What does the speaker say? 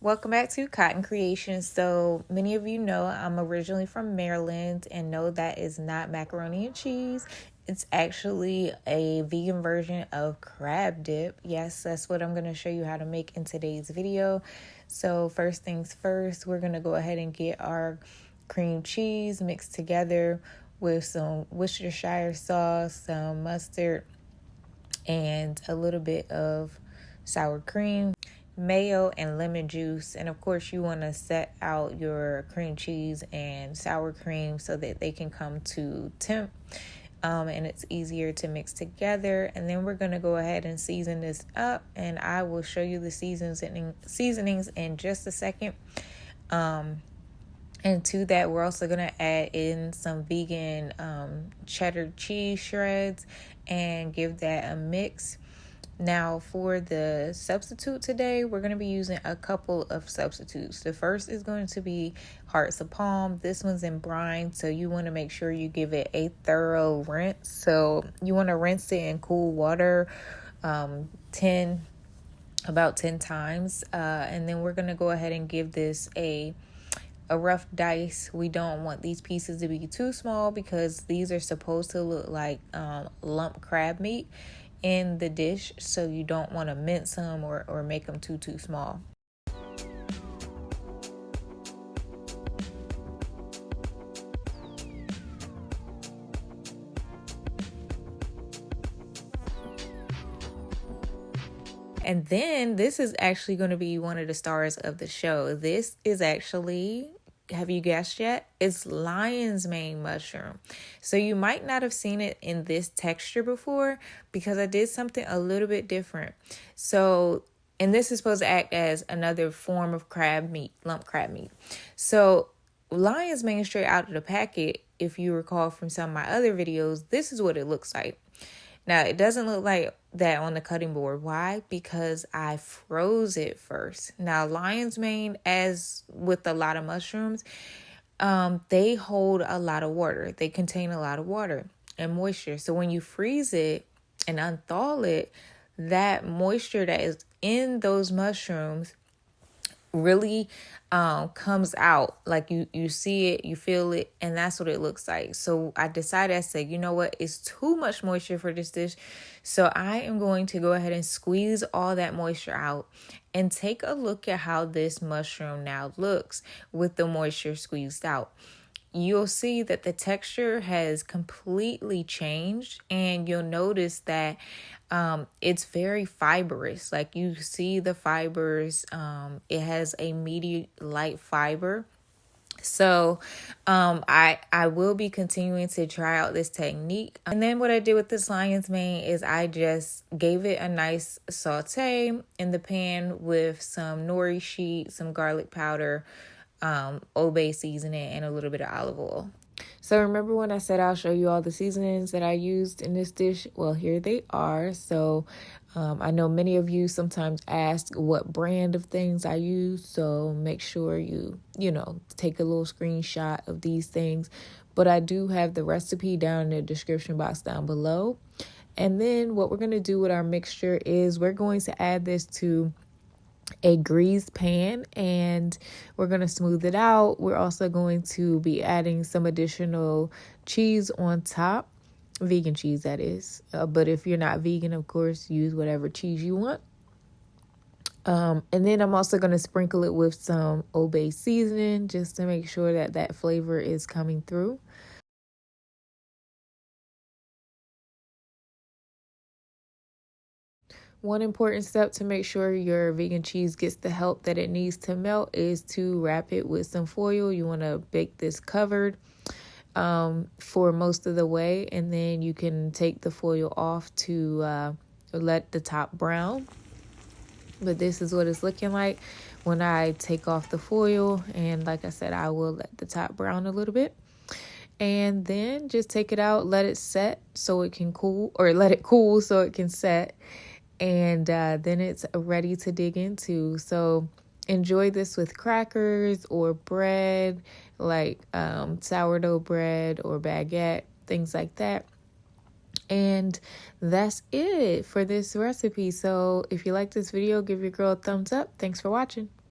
Welcome back to Cotton Creations. So many of you know I'm originally from Maryland and know that is not macaroni and cheese. It's actually a vegan version of crab dip. Yes, that's what I'm going to show you how to make in today's video. So first things first, we're going to go ahead and get our cream cheese mixed together with some Worcestershire sauce, some mustard, and a little bit of sour cream, mayo, and lemon juice. And of course you want to set out your cream cheese and sour cream so that they can come to temp, and it's easier to mix together. And then we're going to go ahead and season this up, and I will show you the seasonings in just a second. And to that, we're also going to add in some vegan cheddar cheese shreds and give that a mix. Now, for the substitute today, we're going to be using a couple of substitutes. The first is going to be Hearts of Palm. This one's in brine, so you want to make sure you give it a thorough rinse. So you want to rinse it in cool water about 10 times. And then we're going to go ahead and give this a rough dice. We don't want these pieces to be too small because these are supposed to look like lump crab meat in the dish, so you don't want to mince them or make them too small. And then this is actually going to be one of the stars of the show. This is actually, have you guessed yet? It's lion's mane mushroom. So you might not have seen it in this texture before because I did something a little bit different. So, and this is supposed to act as another form of crab meat, lump crab meat. So lion's mane straight out of the packet, if you recall from some of my other videos, this is what it looks like. Now, it doesn't look like that on the cutting board. Why? Because I froze it first. Now, lion's mane, as with a lot of mushrooms, they hold a lot of water. They contain a lot of water and moisture. So when you freeze it and unthaw it, that moisture that is in those mushrooms really comes out. Like you see it, you feel it, and that's what it looks like. So I decided, I said, you know what, it's too much moisture for this dish, so I am going to go ahead and squeeze all that moisture out and take a look at how this mushroom now looks with the moisture squeezed out. You'll see that the texture has completely changed, and you'll notice that it's very fibrous. Like you see the fibers, it has a medium light fiber. So I will be continuing to try out this technique. And then what I did with this lion's mane is I just gave it a nice saute in the pan with some nori sheet, some garlic powder, Old Bay seasoning, and a little bit of olive oil. So remember when I said I'll show you all the seasonings that I used in this dish? Well, here they are. So I know many of you sometimes ask what brand of things I use. So make sure you take a little screenshot of these things. But I do have the recipe down in the description box down below. And then what we're going to do with our mixture is we're going to add this to a greased pan, and we're going to smooth it out. We're also going to be adding some additional cheese on top, vegan cheese that is, but if you're not vegan, of course, use whatever cheese you want. And then I'm also going to sprinkle it with some Old Bay seasoning just to make sure that that flavor is coming through. One important step to make sure your vegan cheese gets the help that it needs to melt is to wrap it with some foil. You want to bake this covered for most of the way, and then you can take the foil off to let the top brown. But this is what it's looking like when I take off the foil, and like I said, I will let the top brown a little bit. And then just take it out, let it set so it can cool, or let it cool so it can set. And then it's ready to dig into. So enjoy this with crackers or bread, like sourdough bread or baguette, things like that. And that's it for this recipe. So if you like this video, give your girl a thumbs up. Thanks for watching.